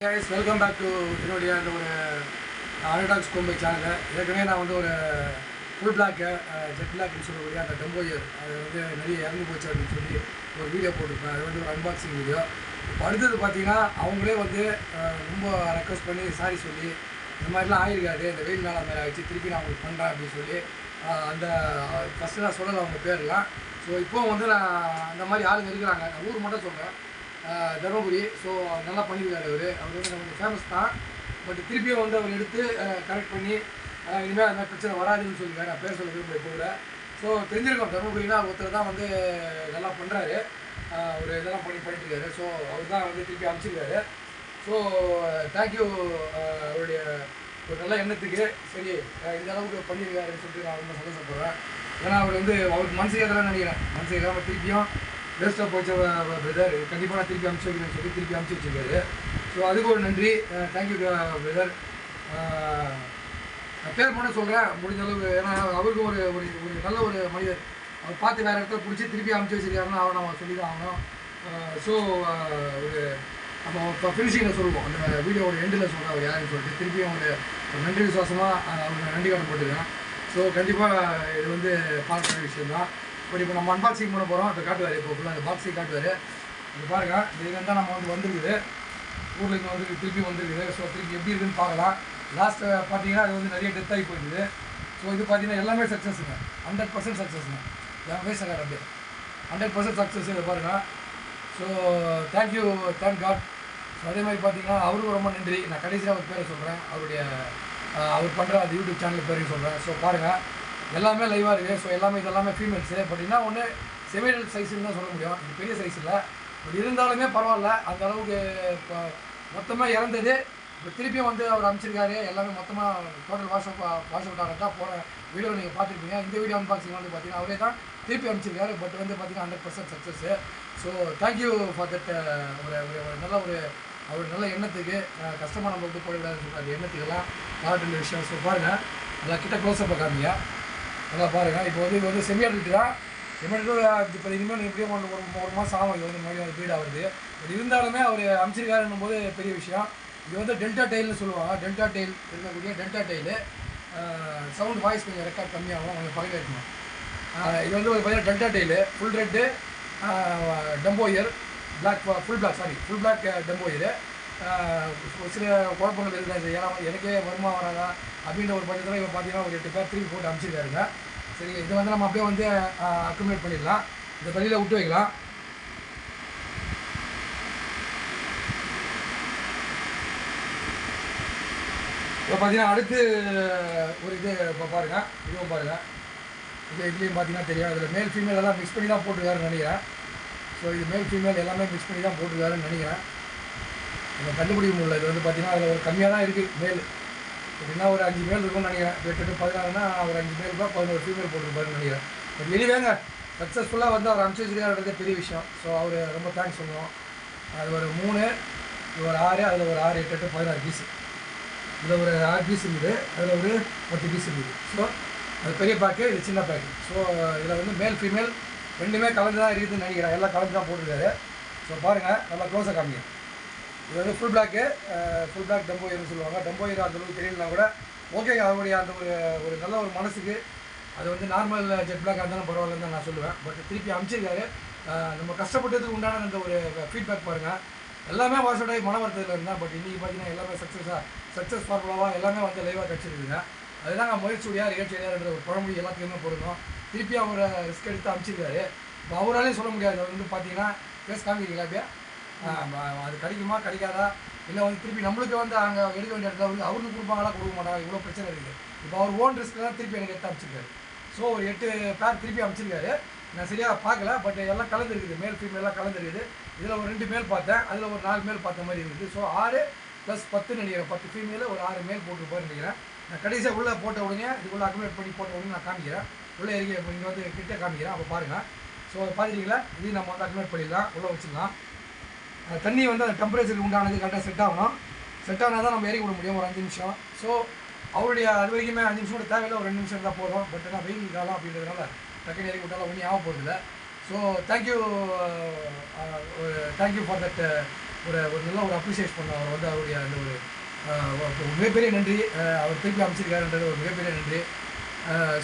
guys, welcome back to என்னுடைய அந்த ஒரு அனடாக்ஸ் கோம்பை சேனல். ஏற்கனவே நான் வந்து ஒரு ஃபுல் பிளாக் ஜெட் பிளாக்னு சொல்லக்கூடிய அந்த டம்போயர் அது வந்து நிறைய இறந்து போச்சு அப்படின்னு சொல்லி ஒரு வீடியோ போட்டிருப்பேன். அது வந்து ஒரு அன்பாக்சிங் வீடியோ. அடுத்தது பார்த்தீங்கன்னா அவங்களே வந்து ரொம்ப ரெக்வஸ்ட் பண்ணி சாரி சொல்லி இந்த மாதிரிலாம் ஆகிருக்காது, இந்த வெயில் நாள் மாதிரி ஆகிடுச்சு, திருப்பி நான் உங்களுக்கு பண்ணுறேன் அப்படின்னு சொல்லி அந்த ஃபஸ்ட்டு நான் சொல்லலை அவங்க பேர்லாம். ஸோ இப்போ வந்து நான் அந்த மாதிரி ஆளுங்க இருக்கிறாங்க. நான் ஊர் மட்டும் சொல்கிறேன், தர்மபுரி. ஸோ நல்லா பண்ணியிருக்காரு அவர் வந்து கொஞ்சம் ஃபேமஸ் தான். பட் திருப்பியும் வந்து அவர் எடுத்து கரெக்ட் பண்ணி இனிமேல் அந்த மாதிரி பிரச்சனை வராதுன்னு சொல்லியிருக்காரு. நான் பேர் சொல்ல விரும்புகிறேன் இப்போ கூட. ஸோ தெரிஞ்சிருக்கோம், தர்மபுரினா ஒருத்தர் தான் வந்து நல்லா பண்ணுறாரு, அவர் இதெல்லாம் பண்ணிட்டுருக்காரு. ஸோ அவர் தான் வந்து திருப்பி அனுப்பிச்சிருக்காரு. ஸோ தேங்க்யூ அவருடைய ஒரு நல்ல எண்ணத்துக்கு. சரி, இந்த அளவுக்கு பண்ணியிருக்காருன்னு சொல்லிட்டு நான் ரொம்ப சந்தோஷப்படுறேன். ஏன்னா அவர் வந்து அவருக்கு மனசு கேட்கலான்னு நினைக்கிறேன். மனசு கேட்காம திருப்பியும் பெஸ்ட்டாக போச்ச பிரதர், கண்டிப்பாக நான் திருப்பி அனுப்பிச்சி வைக்கிறேன்னு சொல்லி திருப்பி அனுப்பிச்சி வச்சுருக்காரு. ஸோ அதுக்கு ஒரு நன்றி, தேங்க்யூ பிரதர். பேர் மட்டும் சொல்கிறேன் முடிஞ்ச அளவுக்கு. ஏன்னா அவருக்கும் ஒரு ஒரு ஒரு நல்ல ஒரு மனிதர். அவர் பார்த்து வேறு இடத்துல பிடிச்சி திருப்பி அனுப்பிச்சி வச்சுருக்காருன்னு அவர் நம்ம சொல்லி தான் ஆகணும். ஸோ ஒரு நம்ம இப்போ ஃபினிஷிங்கில் சொல்லுவோம், அந்த வீடியோட எண்டில் சொல்கிறேன் அவர் யாருன்னு சொல்லிட்டு திருப்பியும் ஒரு நன்றி விசுவாசமாக அவருக்கு நன்றி கடன் போட்டுருக்கேன். ஸோ கண்டிப்பாக இது வந்து பார்க்குற விஷயம் தான். பட் இப்போ நம்ம அன்பாக்சிங் பண்ண போகிறோம். அதை காட்டுவார், இப்போ ஃபுல்லாக அந்த பாக்ஸை காட்டுவார். இது பாருங்கள், இது தான் நம்ம வந்து வந்துருக்குது, ஊரில் இங்கே வந்து திருப்பி வந்துருக்குது. ஸோ திருப்பி எப்படி இருக்குதுன்னு பார்க்கலாம். லாஸ்ட்டு பார்த்தீங்கன்னா அது வந்து நிறைய டெத் ஆகி போயிடுது. ஸோ இது பார்த்தீங்கன்னா எல்லாமே சக்ஸஸுங்க, 100% சக்ஸஸ்ங்க. என் வயசுங்க அப்படியே 100% சக்ஸஸ். இதை பாருங்கள். So thank you, thank God. So அதே மாதிரி பார்த்தீங்கன்னா அவருக்கும் ரொம்ப நன்றி. நான் கடைசியாக அவர் பேரை சொல்கிறேன், அவர் பண்ணுற அந்த யூடியூப் சேனல் பேரையும் சொல்கிறேன். ஸோ பாருங்கள், எல்லாமே லைவாக இருக்குது. ஸோ எல்லாமே இதெல்லாமே ஃபீமேல்ஸு. பட் என்ன ஒன்று செமிடல் சைஸுன்னு தான் சொல்ல முடியும், இது பெரிய சைஸ் இல்லை. பட் இருந்தாலுமே பரவாயில்ல, அந்த அளவுக்கு இப்போ மொத்தமாக இறந்தது. இப்போ திருப்பியும் வந்து அவர் அனுப்பிச்சிருக்காரு. எல்லாமே மொத்தமாக டோட்டல் வாஷ் அவுட் ஆகிறதா போகிற வீடியோ நீங்கள் பார்த்துருப்பீங்க. இந்த வீடியோ அன்பாக்சிங் வந்து பார்த்தீங்கன்னா அவரே தான் திருப்பி அனுப்பிச்சிருக்காரு. பட் வந்து பார்த்தீங்கன்னா 100% success. So thank you for that. ஒரு நல்ல அவர் நல்ல எண்ணத்துக்கு கஷ்டமாக நம்ம வந்து போயிடாதுன்னு சொல்லிட்டு அந்த எண்ணத்துக்கெல்லாம் பாராட்டு விஷயம். ஸோ பாருங்கள், நல்லா கிட்ட க்ளோஸ்அப்பை காமிங்க, நல்லா பாருங்கள். இப்போ வந்து இது வந்து செமியாடிட்டு தான். செமியாடிட்டு இப்போ இனிமேல் எப்படியும் ஒரு மாதம் ஆகும், இது வந்து மறுபடியும் பீட் ஆகுது. பட் இருந்தாலுமே அவர் அனுப்பிச்சிருக்காருன்னும் போது பெரிய விஷயம். இது வந்து டெல்டா டெயில்னு சொல்லுவாங்க. டெல்டா டெயில் இருக்கக்கூடிய டெல்டா டெயிலு சவுண்ட் வாய்ஸ் கொஞ்சம் ரெக்கார்ட் கம்மியாகும், கொஞ்சம் பக்கத்தில் இருக்கணும். இது வந்து ஒரு பார்த்தீங்கன்னா delta tail full red டம்போயர் black, full black டம்போயரு. சில குழப்பங்கள் இருக்குது, ஏன்னா எனக்கே வருமா வராதா அப்படின்ற ஒரு பட்சத்தில் இப்போ பார்த்தீங்கன்னா ஒரு 8 பேர் திருப்பி போட்டு அனுப்பிச்சிருக்காருங்க. சரி, இதை வந்து நம்ம அப்படியே வந்து அக்குமுலேட் பண்ணிடலாம், இந்த பள்ளியில் விட்டு வைக்கலாம். இப்போ பார்த்தீங்கன்னா அடுத்து ஒரு இது இப்போ பாருங்கள், இதுவும் பாருங்கள். இதுலேயும் பார்த்தீங்கன்னா தெரியும், இதில் மேல் ஃபீமேல் எல்லாம் மிக்ஸ் பண்ணி தான் போட்டுருக்காருன்னு நினைக்கிறேன். ஸோ இது மேல் ஃபீமேல் எல்லாமே மிக்ஸ் பண்ணி தான் போட்டுருக்காருன்னு நினைக்கிறேன். நம்ம கண்டுபிடிக்க முடியல. இது வந்து பார்த்தீங்கன்னா அதில் ஒரு கம்மியாக தான் இருக்குது மேல். எப்படின்னா ஒரு 5 மேல் இருக்கும்னு நினைக்கிறேன். 8 to 16னா ஒரு 5 மேல் தான் 11 ஃபீமேல் போட்டுருப்பாருன்னு நினைக்கிறேன். பட் எனிவேங்க, சக்ஸஸ்ஃபுல்லாக வந்து அவர் அனுப்பிச்சி வச்சுருக்காருன்றதே பெரிய விஷயம். ஸோ அவர் ரொம்ப தேங்க்ஸ் சொல்லுவோம். அது ஒரு 3, இது ஒரு 6, அதில் ஒரு 6, 8, 16 பீஸு. இதில் ஒரு 6 பீஸ் இருக்குது, அதில் ஒரு 10 பீஸ் இருக்குது. ஸோ அது பெரிய பேக்கு, இது சின்ன பேக்கு. ஸோ இதில் வந்து மேல் ஃபீமேல் ரெண்டுமே கலந்து தான் இருக்குதுன்னு நினைக்கிறேன். எல்லாம் கலந்து தான் போட்டிருக்காரு. ஸோ பாருங்கள், நல்லா க்ளோஸாக காமிங்க. இது வந்து ஃபுல் பிளாக் டம்போயர்னு சொல்லுவாங்க. டம்போயர் அந்தளவுக்கு தெரியலனா கூட ஓகேங்க, அவருடைய அந்த ஒரு நல்ல ஒரு மனசுக்கு அது வந்து நார்மல் ஜெட் பிளாக் இருந்தாலும் பரவாயில்லன்னு தான் நான் சொல்லுவேன். பட் திருப்பி அனுப்பிச்சிருக்காரு. நம்ம கஷ்டப்பட்டதுக்கு உண்டான அந்த ஒரு ஃபீட்பேக் பாருங்கள். எல்லாமே வாஷ் அவுட் ஆகி மன வருத்தத்தில் இருந்தேன். பட் இன்றைக்கி பார்த்தீங்கன்னா எல்லாமே சக்ஸஸ் ஃபார்முலாவாக எல்லாமே வந்து லைவாக கிடச்சிருக்குங்க. அதுதான் முயற்சியுடையா ரிகழ்ச்சியாருன்ற ஒரு பழமொழி எல்லாத்துக்குமே பொருந்தும். திருப்பி அவர் ரிஸ்க் எடுத்து அனுப்பிச்சிருக்காரு. இப்போ அவராலையும் சொல்ல முடியாது. அவர் வந்து பார்த்தீங்கன்னா பேச காமிக்கிறீங்களா அப்படியே, அது கிடைக்குமா கிடைக்காதா, இல்லை வந்து திருப்பி நம்மளுக்கு வந்து அங்கே எடுக்க வேண்டிய இடத்துல வந்து அவருக்கு கொடுப்பாங்களா கொடுக்க மாட்டாங்க, இவ்வளோ பிரச்சனை இருக்குது. இப்போ அவர் ஓன் ரிஸ்க்கு தான் திருப்பி எனக்கு எடுத்து அனுப்பிச்சிருக்காரு. ஸோ ஒரு 8 பேர் திருப்பி அனுப்பிச்சிருக்காரு. நான் சரியாக பார்க்கல, பட் எல்லாம் கலந்துருக்குது, மேல் ஃபீமேலாம் கலந்துருக்குது. இதில் ஒரு 2 மேல் பார்த்தேன், அதில் ஒரு 4 மேல் பார்த்த மாதிரி இருக்குது. ஸோ 6 + 10 நினைக்கிறேன், 10 ஃபீமேல் ஒரு 6 மேல் போட்டுருப்பாருன்னு நினைக்கிறேன். நான் கடைசியாக உள்ளே போட்ட உடனே இதுக்குள்ளே அக்குமுலேட் பண்ணி போட்ட உடனே நான் காமிக்கிறேன். உள்ளே இறங்கி இங்கே வந்து கிட்டே காமிக்கிறேன், அப்போ பாருங்கள். ஸோ பார்த்துட்டீங்களா, இதையும் நம்ம வந்து அக்குமுலேட் பண்ணிடலாம், உள்ளே வச்சுக்கலாம். தண்ணி வந்து அந்த டெம்பரேச்சருக்கு உண்டானது கரெக்டாக செட் ஆகணும். செட் ஆனால் தான் நம்ம இறக்கி விட முடியும், ஒரு 5 நிமிஷம். ஸோ அவருடைய அது வரைக்குமே 5 நிமிஷம் கூட தேவையில்லை, ஒரு 2 நிமிஷம் தான் போதும். பட் ஆனால் வெயில் காலம் அப்படின்றதுனால டக்குனு இறக்கி விட்டாலும் ஒன்றும் ஆக போகிறதில்ல. ஸோ தேங்க்யூ ஃபார் தட் ஒரு நல்ல ஒரு அப்ரிஷியேட் பண்ணோம். அவர் வந்து அவருடைய அந்த ஒரு மிகப்பெரிய நன்றி. அவர் திருப்பி அமைச்சிருக்காருன்றது ஒரு மிகப்பெரிய நன்றி.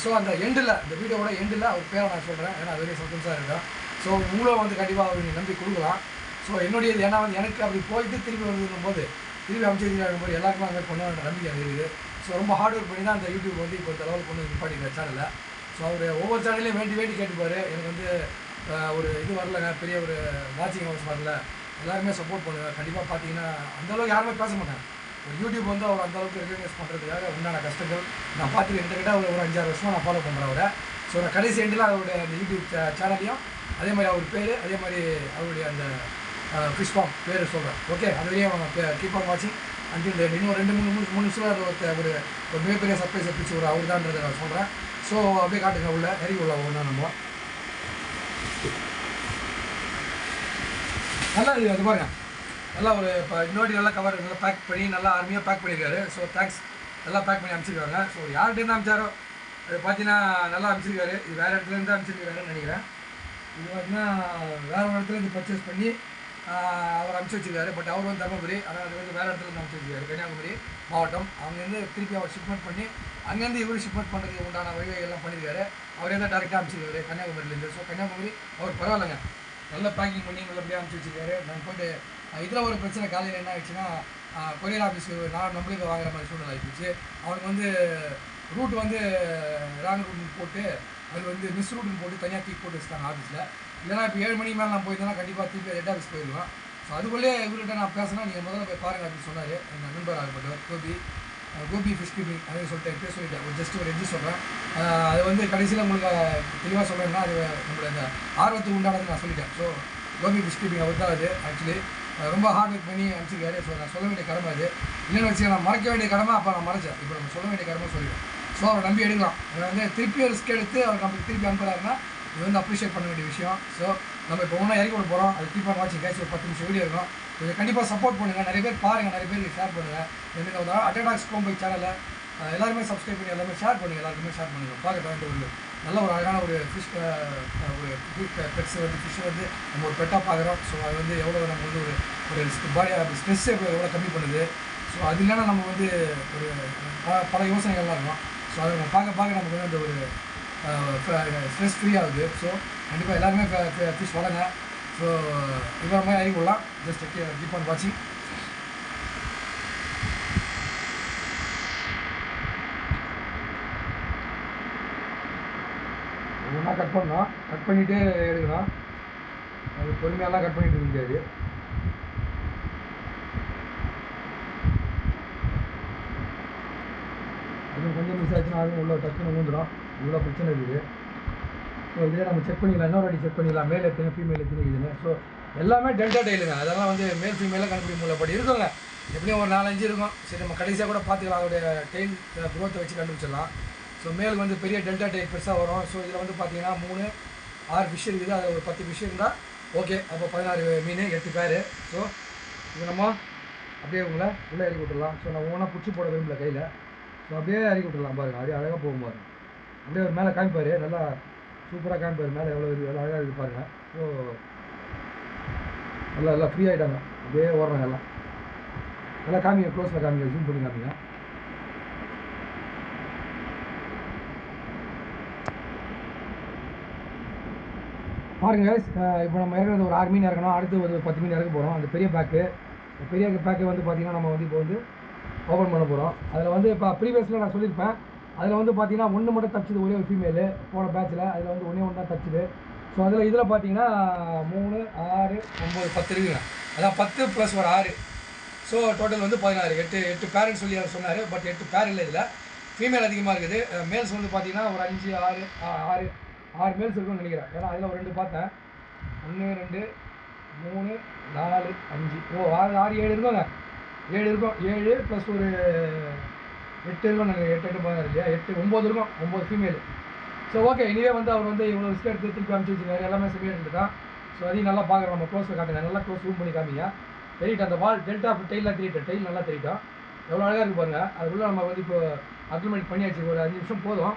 ஸோ அந்த எண்டில் இந்த வீடியோவோட எண்டில் அவர் பேரை நான் சொல்கிறேன். ஏன்னா அதுவே சந்தோஷமாக இருக்கும். ஸோ உங்களும் வந்து கண்டிப்பாக அவர் நீங்கள் நம்பி கொடுக்கலாம். ஸோ என்னுடையது ஏன்னா வந்து எனக்கு அப்படி போயிட்டு திருப்பி வந்துருக்கும் போது திருப்பி அமைச்சிருக்கும் போது எல்லாருக்கும் அங்கே பண்ணுவாங்க நம்பிக்கை இருக்குது. ஸோ ரொம்ப ஹார்ட் ஒர்க் பண்ணி தான் அந்த யூடியூப் வந்து இப்போ இந்த லெவலுக்கு கொண்டு நிப்பாட்டிக்கிற சேனலில். ஸோ அவர் ஒவ்வொரு சேனல்லையும் வேண்டி கேட்டுப்பார். எனக்கு வந்து ஒரு இது வரலங்க, பெரிய ஒரு வாட்சிங் ஹவர்ஸ் வரல, எல்லாருமே சப்போர்ட் பண்ணுவேன். கண்டிப்பாக பார்த்தீங்கன்னா அந்தளவுக்கு யாருமே பேச மாட்டாங்க. ஒரு யூடியூப் வந்து அவர் அந்தளவுக்கு ரெகக்னைஸ் பண்ணுறதுக்காக உண்டான கஷ்டங்கள் நான் பார்த்துட்டு கிட்ட ஒரு 5-6 வருஷமாக நான் ஃபாலோ பண்ணுறேன் அவரை. ஸோ நான் கடைசி எண்டில் அவருடைய அந்த யூடியூப் சேனல்லையும் அதே மாதிரி அவர் பேர், அதே மாதிரி அவருடைய அந்த ஃபிஷ் ஃபார்ம் பேர் சொல்கிறேன். ஓகே, அது வரையும் கீப் ஆன் வாட்சிங் அன்டில் இன்னும் 2-3 நிமிஷம் ஒரு மிகப்பெரிய சர்ப்ரைஸ் பிடிச்சி ஒரு அவர் தான்றதை நான் சொல்கிறேன். ஸோ அப்படியே காட்டுங்க உள்ள இறங்கி உள்ள ஒன்றா நம்ம நல்லா இருக்குது. அது பாருங்க, நல்லா ஒரு இப்போ இன்னொரு நல்லா கவர் நல்லா பேக் பண்ணி நல்லா அருமையாக பேக் பண்ணியிருக்காரு. ஸோ தேங்க்ஸ், நல்லா பேக் பண்ணி அனுப்பிச்சிருக்காங்க. ஸோ யார்கிட்டேருந்து அனுப்பிச்சாரோ அது பார்த்தீங்கன்னா நல்லா அனுப்பிச்சிருக்காரு. இது வேறு இடத்துலேருந்து அனுப்பிச்சிருக்காருன்னு நினைக்கிறேன். இது பார்த்தீங்கன்னா வேறு ஒரு இடத்துலேருந்து பர்ச்சேஸ் பண்ணி அவர் அனுப்பிச்சி வச்சிருக்காரு. பட் அவர் வந்து தர்மபுரி, ஆனால் அது வந்து வேறு இடத்துலேருந்து அனுப்பிச்சி வச்சிருக்காரு, கன்னியாகுமரி மாவட்டம். அங்கேருந்து திருப்பி அவர் ஷிப்மெண்ட் பண்ணி அங்கேருந்து இவர் ஷிப்மெண்ட் பண்ணுறதுக்கு உண்டான வழிவகைகள்லாம் பண்ணியிருக்காரு. அவரே தான் டேரெக்டாக அனுப்பிச்சிருக்காரு கன்னியாகுமரியிலேருந்து. ஸோ கன்னியாகுமரி அவர் பரவாயில்லைங்க, நல்லா பேக்கிங் பண்ணி நல்லபடியாக அனுப்பிச்சி வச்சிருக்காரு. நான் போய்ட்டு இதில் ஒரு பிரச்சனை காலையில் என்ன ஆகிடுச்சுன்னா, கொரியர் ஆஃபீஸுக்கு நம்மளுக்கு வாங்குற மாதிரி சூழ்நிலை ஆகிடுச்சு. அவனுக்கு வந்து ரூட் வந்து ராங் ரூட்னு போட்டு அது வந்து மிஸ் ரூட்னு போட்டு தனியாக தூக்கி போட்டு வச்சுட்டாங்க ஆஃபீஸில். இல்லைனா இப்போ 7 மணிக்கு மேலே நான் போயிருந்தேன்னா கண்டிப்பாக திருப்பி ஹெட் ஆஃபீஸ் போயிடுவேன். ஸோ அதுக்குள்ளே இவர்கிட்ட நான் பேசினா நீங்கள் முதல்ல போய் பாருங்கள் அப்படின்னு சொன்னார் எங்கள் நண்பர் ஆகப்பட்டவர் கோபி ஃபிஷ் கீப்பிங் அப்படின்னு சொல்லிட்டேன். ஒரு ஜஸ்ட் ஒரு எட்ஜி சொல்கிறேன். அது வந்து கடைசியில் உங்களுக்கு தெளிவாக சொல்கிறேன்னா அது நம்மளோட இந்த ஆர்வத்துக்கு உண்டானது நான் சொல்லிட்டேன். ஸோ கோபி ஃபிஷ் கீப்பிங் அவர் தான் அது ஆக்சுவலி ரொம்ப ஹார்ட் ஒர்க் பண்ணி அனுப்பிச்சிருக்காரு. ஸோ நான் சொல்ல வேண்டிய கடமை அது இல்லைன்னு வச்சு நான் மறைக்க வேண்டிய கடமை அப்போ நான் மறைச்சேன். இப்போ நம்ம சொல்ல வேண்டிய கடமை சொல்லிடுவேன். ஸோ அவரை நம்பி எடுக்கலாம். அதை வந்து திருப்பி ரிஸ்க் எடுத்து அவர் நம்மளுக்கு திருப்பி அனுப்புறாருன்னா இது வந்து அப்ரிஷியேட் பண்ண வேண்டிய விஷயம். ஸோ நம்ம இப்போ ஒன்றா இறக்கி விட போகிறோம். அது கீப் ஆன் வாட்சிங் கைஸ். ஒரு 10 நிமிஷம் வீடியோ இருக்கும். இதை கண்டிப்பாக சப்போர்ட் பண்ணுங்கள். நிறைய பேர் பாருங்கள், நிறைய பேருக்கு ஷேர் பண்ணுங்கள். எனக்கு ஒரு அட்டடாக்ஸ் கோம்பை சேனலில் எல்லாருமே சப்ஸ்கிரைப் பண்ணி எல்லாமே ஷேர் பண்ணுங்கள். எல்லாருக்குமே ஷேர் பண்ணுங்கள். பார்க்க ஒரு நல்ல ஒரு அழகான ஒரு ஃபிஷ் ஒரு பெட்ஸ் வந்து ஃபிஷ்ஷை வந்து நம்ம ஒரு பெட்டாக பார்க்குறோம். ஸோ அது வந்து எவ்வளோ நம்ம வந்து ஒரு பாடி ஸ்ட்ரெஸ்ஸை எவ்வளோ கம்மி பண்ணுது. ஸோ அது இல்லைன்னா நம்ம வந்து ஒரு பல யோசனைகள்லாம் இருக்கும். ஸோ அதை நம்ம பார்க்க நமக்கு வந்து அந்த ஒரு ஸ்ட்ரெஸ் ஃப்ரீ ஆகுது. ஸோ கண்டிப்பாக எல்லாருமே ஃபிஷ் வளங்க. ஸோ இவ்வளோ மாதிரி ஆகிக்கொள்ளலாம். ஜஸ்ட் கீப் ஆன் வாட்சிங். ஒவ்வொன்றா கட் பண்ணோம், கட் பண்ணிவிட்டு எடுக்கணும். அது பொறுமையெல்லாம் கட் பண்ணிட்டு இருக்க முடியாது. அதுவும் கொஞ்சம் மிஸ் ஆச்சுன்னா அதுவும் உள்ள டக்குன்னு ஊந்துடும். இவ்வளோ பிரச்சனை இருக்குது. ஸோ இதே நம்ம செக் பண்ணிக்கலாம், இன்னொரு வாட்டி செக் பண்ணிக்கலாம் மேல் எத்தனை ஃபீமேல் எத்தனை இதுன்னு. ஸோ எல்லாமே டெல்டா டைலுங்க. அதெல்லாம் வந்து மேல் ஃபீமேலாக கண்டுபிடிக்க முடியல. பட் இருக்குங்க, எப்படியும் ஒரு 4-5 இருக்கும். சரி நம்ம கடைசியாக கூட பார்த்துக்கலாம், அதோடைய டெயில் க்ரோத்தை வச்சு கண்டுபிடிச்சிடலாம். ஸோ மேலுக்கு வந்து பெரிய டெல்டா டைல் பெருசாக வரும். ஸோ இதில் வந்து பார்த்தீங்கன்னா 3-6 ஃபிஷ் இருக்குது. அதில் ஒரு 10 ஃபிஷ் இருந்தால் ஓகே. அப்போ 16 மீன் 8 பேர். ஸோ இது நம்ம அப்படியே உங்களை உள்ளே இறக்கி விட்டுடலாம். ஸோ நான் ஒவ்வொன்றா பிடிச்சி போட விரும்பல கையில். ஸோ அப்படியே இறக்கி விட்டுடலாம் பாருங்கள். அப்படியே அழகாக போகும் பாருங்கள். அப்படியே ஒரு மேலே காமிப்பார், நல்லா சூப்பராக காமிப்பார். மேலே எவ்வளோ இருக்குது, எவ்வளோ அழகாக இருக்குது பாருங்கள். ஸோ எல்லாம் ஃப்ரீ ஆகிட்டாங்க. அப்படியே ஓடுறாங்க எல்லாம். நல்லா காமிங்க, க்ளோஸில் காமிங்க, ஜூம் பண்ணி காமிங்க. பாருங்க இப்போ நம்ம இறக்குறது ஒரு 6 மீன் இறக்கணும். அடுத்து ஒரு 10 மீன் இறக்க போகிறோம். அந்த பெரிய பேக்கு வந்து பார்த்திங்கன்னா நம்ம வந்து இப்போ வந்து ஓப்பன் பண்ண போகிறோம். அதில் வந்து இப்போ ப்ரீவியஸில் நான் சொல்லியிருப்பேன். அதில் வந்து பார்த்தீங்கன்னா 1 மட்டும் தச்சுது, ஒரே ஒரு ஃபீமேலு போன பேட்சில். அதில் வந்து ஒன்றே தான் தச்சுது. ஸோ இதில் பார்த்தீங்கன்னா 3, 6, 9, 10 இருக்குங்க. அதான் 10 + ஒரு 6. ஸோ டோட்டல் வந்து 16. 8 பேருன்னு சொல்லி அவர் சொன்னார். பட் 8 பேர் இல்லை, இதில் ஃபீமேல் அதிகமாக இருக்குது. மேல்ஸ் வந்து பார்த்தீங்கன்னா ஒரு 5, 6 மேல்ஸ் இருக்குன்னு நினைக்கிறேன். ஏன்னா அதில் ஒரு 2 பார்த்தேன். 1, 2, 3, 4, 5. 6, 7 இருக்குங்க. 7 இருக்கும். 7 + ஒரு 8 இருக்கும் நினைக்கிறேன். 8 16 இல்லையா, 8 9 இருக்கும். 9 ஃபீமேல். ஸோ ஓகே, இனிவே வந்து அவர் வந்து இவ்வளோ ரிஸ்க் எடுத்து திருப்பி அனுப்பிச்சி வச்சுருக்காரு. எல்லாமே சரியாக இருந்துட்டான். ஸோ அதையும் நல்லா பார்க்குறோம். நம்ம க்ளோஸில் காட்டுங்க, நல்லா க்ளோஸ் ரூம் பண்ணி காமிங்க. தெரியிட்டு அந்த வால் டெல்டா டெயிலாக தெரியிட்டேன். டெயில் நல்லா தெரியிட்டோம். எவ்வளோ அழகாக இருக்குது பாருங்கள். அதுக்குள்ளே நம்ம வந்து இப்போ அக்ரிமெண்ட் பண்ணியாச்சு. ஒரு 5 நிமிஷம் போதும்.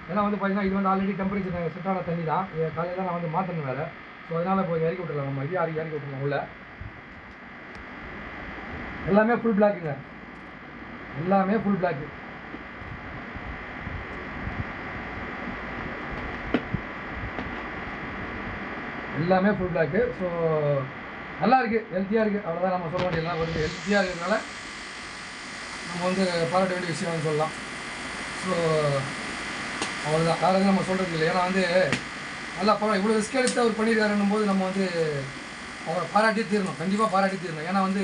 ஏன்னா வந்து பார்த்தீங்கன்னா இது வந்து ஆல்ரெடி டெம்பரேச்சர் செட்டான தண்ணி தான். காலையில் தான் நான் வந்து மாற்றணும் வேறு. ஸோ அதனால் இப்போ இறக்கி விட்டுருலாம். நம்ம இறக்கி விட்டுருலாம் உள்ள. எல்லாமே ஃபுல் பிளாக்குங்க, எல்லாமே ஃபுல் பிளாக்கு. எல்லாமே ஃபுல் பிளாக்கு. ஸோ நல்லா இருக்குது, ஹெல்த்தியாக இருக்குது, அவ்வளோதான் நம்ம சொல்ல வேண்டியதெல்லாம் வருது. ஹெல்த்தியாக இருக்கிறதுனால நம்ம வந்து பாராட்ட வேண்டிய விஷயம்னு சொல்லலாம். ஸோ அவ்வளோதான், வேறு எதுவும் நம்ம சொல்கிறது இல்லை. ஏன்னா வந்து நல்லா படம் இவ்வளோ ரிஸ்க் எடுத்து அவர் பண்ணியிருக்காருன்னும் போது நம்ம வந்து அவரை பாராட்டி தீரணும், கண்டிப்பாக பாராட்டி தீரணும். ஏன்னா வந்து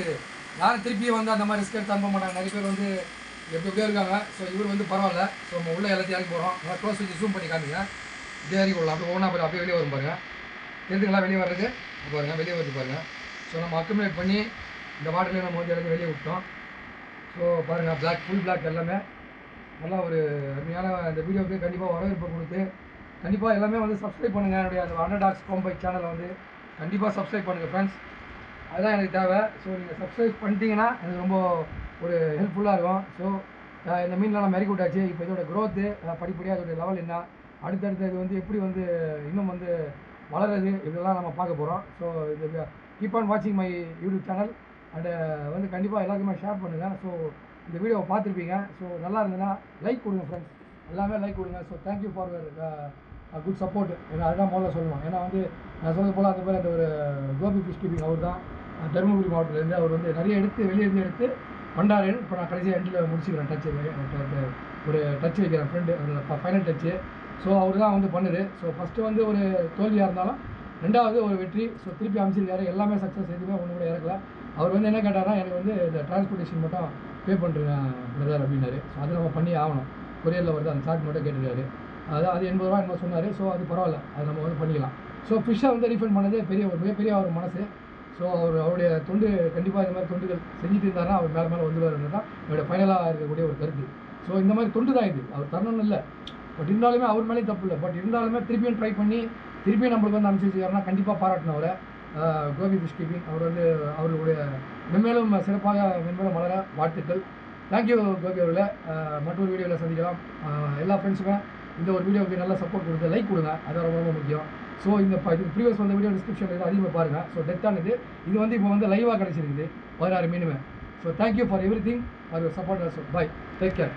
யாரும் திருப்பியும் வந்து அந்த மாதிரி ரிஸ்க் எடுத்து அனுப்ப மாட்டாங்க. நிறைய பேர் வந்து எப்படியோ இருக்காங்க. ஸோ இவர் வந்து பரவாயில்ல. ஸோ நம்ம உள்ள எல்லாத்தையும் இறக்கி போகிறோம். நல்லா க்ளோஸ் வச்சு ஜூம் பண்ணி காமிங்க. இப்படியே இறக்கி போடலாம். அப்படி ஒவ்வொன்றா போய் அப்படியே வெளியே வரும் பாருங்கள். தெரிஞ்சுக்கலாம் வெளியே வர்றது பாருங்கள், வெளியே வருது பாருங்கள். ஸோ நம்ம அக்குமுலேட் பண்ணி இந்த வாட்டர்லேயே நம்ம வந்து எல்லாத்தையும் வெளியே விட்டோம். ஸோ பாருங்கள், பிளாக் ஃபுல் பிளாக் எல்லாமே நல்லா ஒரு அருமையான இந்த வீடியோவுக்கு கண்டிப்பாக வரவேற்பு கொடுத்து கண்டிப்பாக எல்லாமே வந்து சப்ஸ்கிரைப் பண்ணுங்கள். என்னுடைய அந்த அண்டர்டாக்ஸ் கோம்பைக் சேனலை வந்து கண்டிப்பாக சப்ஸ்கிரைப் பண்ணுங்கள் ஃப்ரெண்ட்ஸ், அதுதான் எனக்கு தேவை. ஸோ நீங்கள் சப்ஸ்கிரைப் பண்ணிட்டீங்கன்னா எனக்கு ரொம்ப ஒரு ஹெல்ப்ஃபுல்லாக இருக்கும். ஸோ இந்த மீன்லாம் நம்ம இறக்கி விட்டாச்சு. இப்போ இதோட க்ரோத்து படிப்படியாக அதோடைய லெவல் என்ன, அடுத்தடுத்து இது வந்து எப்படி வந்து இன்னும் வந்து வளருது, இதெல்லாம் நம்ம பார்க்க போகிறோம். ஸோ இது கீப் ஆன் வாட்சிங் மை யூடியூப் சேனல் அண்டு வந்து கண்டிப்பாக எல்லாருக்குமே ஷேர் பண்ணுங்கள். ஸோ இந்த வீடியோவை பார்த்துருப்பீங்க. ஸோ நல்லா இருந்ததுன்னா லைக் கொடுங்க ஃப்ரெண்ட்ஸ், எல்லாமே லைக் கொடுங்க. So thank you for your good support. ஏன்னா அதுதான் முதல்ல சொல்லணும். ஏன்னா வந்து நான் சொன்னது போல் அந்த மாதிரி அந்த ஒரு கோபி ஃபிஷ் கீப்பிங் அவர் தான் தருமபுரி மாவட்டத்துலேருந்து அவர் வந்து நிறைய வெளியே எடுத்து பண்டாரன். இப்போ நான் கடைசியாக எண்டில் முடிச்சுக்கிறேன், ஒரு டச் வைக்கிறேன் ஃப்ரெண்டு, ஒரு ஃபைனல் டச்சு. ஸோ அவர் தான் வந்து பண்ணுது. ஸோ ஃபஸ்ட்டு வந்து ஒரு தோல்வியாக இருந்தாலும் ரெண்டாவது ஒரு வெற்றி. ஸோ திருப்பி அமைச்சிருக்காரு, எல்லாமே சக்ஸஸ், எதுவுமே ஒன்று கூட இறக்கல. அவர் வந்து என்ன கேட்டார்னா, எனக்கு வந்து இந்த டிரான்ஸ்போர்ட்டேஷன் மட்டும் பே பண்ணுறேங்க பிரதர் அப்படின்னாரு. ஸோ அது நம்ம பண்ணி ஆகணும், கொரியரில் வருது, அந்த சார்ஜ் மட்டும் கேட்டிருக்காரு. அதான் அது 80 ரூபா என்ன சொன்னார். ஸோ அது பரவாயில்ல, அது நம்ம வந்து பண்ணிக்கலாம். ஸோ ஃபிஷ்ஷை வந்து ரீஃபண்ட் பண்ணதே மிகப்பெரிய ஒரு மனசு. ஸோ அவருடைய தொண்டு கண்டிப்பாக இந்த மாதிரி தொண்டுகள் செஞ்சுட்டு இருந்தாருன்னா அவர் மேலே வந்துடுவாருன்னு தான் என்னோடய ஃபைனலாக இருக்கக்கூடிய ஒரு கருத்து. ஸோ இந்த மாதிரி தொண்டு தான் இது, அவர் தரணும்னு இல்லை. பட் இருந்தாலுமே அவர் மேலேயும் தப்பு இல்லை. பட் இருந்தாலுமே திருப்பியும் ட்ரை பண்ணி திருப்பியும் நம்மளுக்கு வந்து அனுப்பிச்சி வச்சுக்காருன்னா கண்டிப்பாக பாராட்டணும் அவரை. கோபி ஃபிஷ் கீப்பிங் அவர் வந்து அவர்களுடைய மென்மேலும் சிறப்பாக மென்மேலும் வளர வாழ்த்துக்கள். தேங்க்யூ கோபி அவர்களே. மற்றொரு வீடியோவில் சந்திக்கலாம். எல்லா ஃப்ரெண்ட்ஸுமே இந்த ஒரு வீடியோவுக்கு நல்லா சப்போர்ட் கொடுங்க, லைக் கொடுங்க, அது ரொம்ப முக்கியம். ஸோ இந்த ப்ரீவியஸ் வந்த வீடியோ டிஸ்கிரிப்ஷனில் அதிகமாக பாருங்கள். ஸோ டெத்தானது இது வந்து இப்போ வந்து லைவாக கிடச்சிருக்குது 16 மீனுமே. So thank you for everything for your support also. Bye, take care.